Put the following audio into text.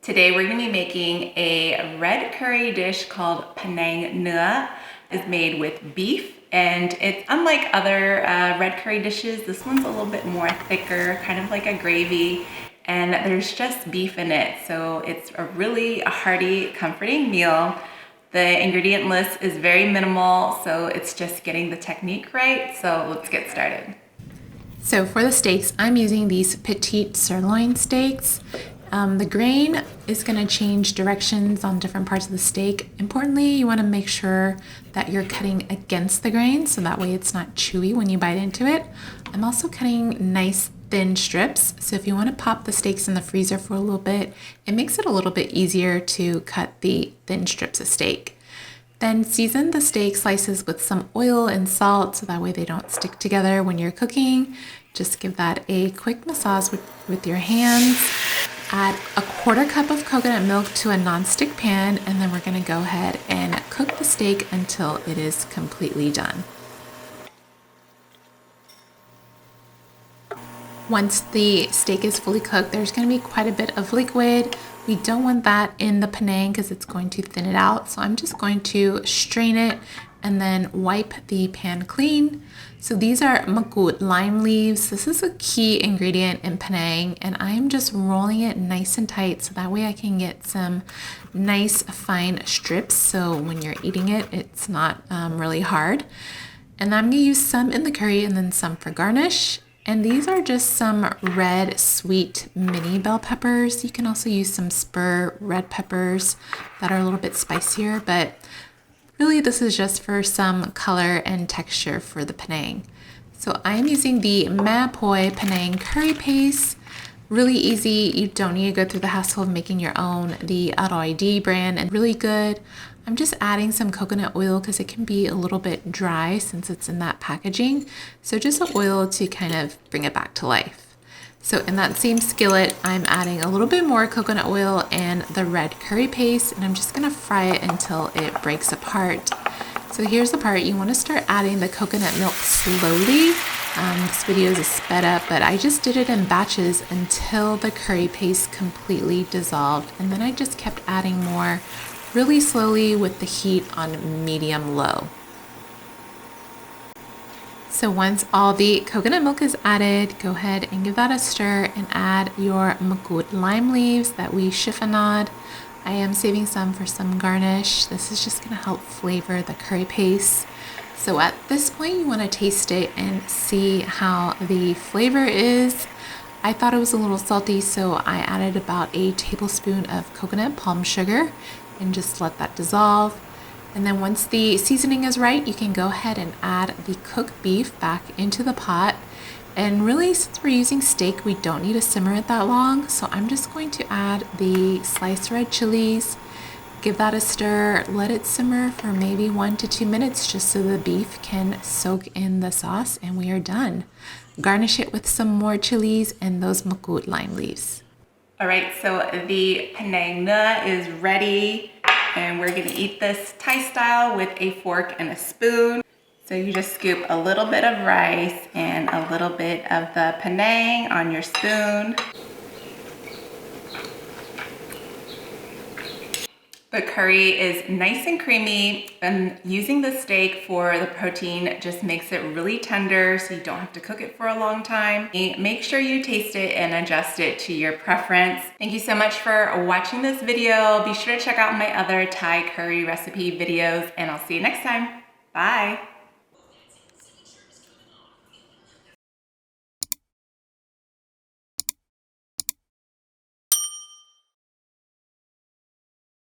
Today we're going to be making a red curry dish called Panang Nua. It's made with beef, and it's unlike other red curry dishes. This one's a little bit more thicker, kind of like a gravy, and there's just beef in it. So it's a hearty, comforting meal. The ingredient list is very minimal, so it's just getting the technique right. So let's get started. So for the steaks, I'm using these petite sirloin steaks. The grain is going to change directions on different parts of the steak. Importantly, you want to make sure that you're cutting against the grain so that way it's not chewy when you bite into it. I'm also cutting nice thin strips, so if you want to pop the steaks in the freezer for a little bit, it makes it a little bit easier to cut the thin strips of steak. Then season the steak slices with some oil and salt so that way they don't stick together when you're cooking. Just give that a quick massage with your hands. Add a 1/4 cup of coconut milk to a nonstick pan, and then we're going to go ahead and cook the steak until it is completely done. Once the steak is fully cooked, there's going to be quite a bit of liquid. We don't want that in the panang because it's going to thin it out. So I'm just going to strain it and then wipe the pan clean. So these are makut lime leaves. This is a key ingredient in panang, and I am just rolling it nice and tight so that way I can get some nice fine strips. So when you're eating it, it's not really hard. And I'm gonna use some in the curry and then some for garnish. And these are just some red sweet mini bell peppers. You can also use some spur red peppers that are a little bit spicier, but really this is just for some color and texture for the panang. So I'm using the Mapoi Panang curry paste. Really easy. You don't need to go through the hassle of making your own. The Aroidi brand, and really good. I'm just adding some coconut oil because it can be a little bit dry since it's in that packaging. So just the oil to kind of bring it back to life. So in that same skillet, I'm adding a little bit more coconut oil and the red curry paste, and I'm just gonna fry it until it breaks apart. So here's the part, you wanna start adding the coconut milk slowly. This video is sped up, but I just did it in batches until the curry paste completely dissolved. And then I just kept adding more really slowly with the heat on medium-low. So once all the coconut milk is added, go ahead and give that a stir and add your makut lime leaves that we chiffonade. I am saving some for some garnish. This is just gonna help flavor the curry paste. So at this point, you wanna taste it and see how the flavor is. I thought it was a little salty, so I added about a tablespoon of coconut palm sugar and just let that dissolve. And then once the seasoning is right, you can go ahead and add the cooked beef back into the pot. And really, since we're using steak, we don't need to simmer it that long. So I'm just going to add the sliced red chilies, give that a stir, let it simmer for maybe 1 to 2 minutes just so the beef can soak in the sauce, and we are done. Garnish it with some more chilies and those makut lime leaves. All right, so the Panang Nua is ready, and we're gonna eat this Thai style with a fork and a spoon. So you just scoop a little bit of rice and a little bit of the panang on your spoon. The curry is nice and creamy, and using the steak for the protein just makes it really tender so you don't have to cook it for a long time. Make sure you taste it and adjust it to your preference. Thank you so much for watching this video. Be sure to check out my other Thai curry recipe videos, and I'll see you next time. Bye.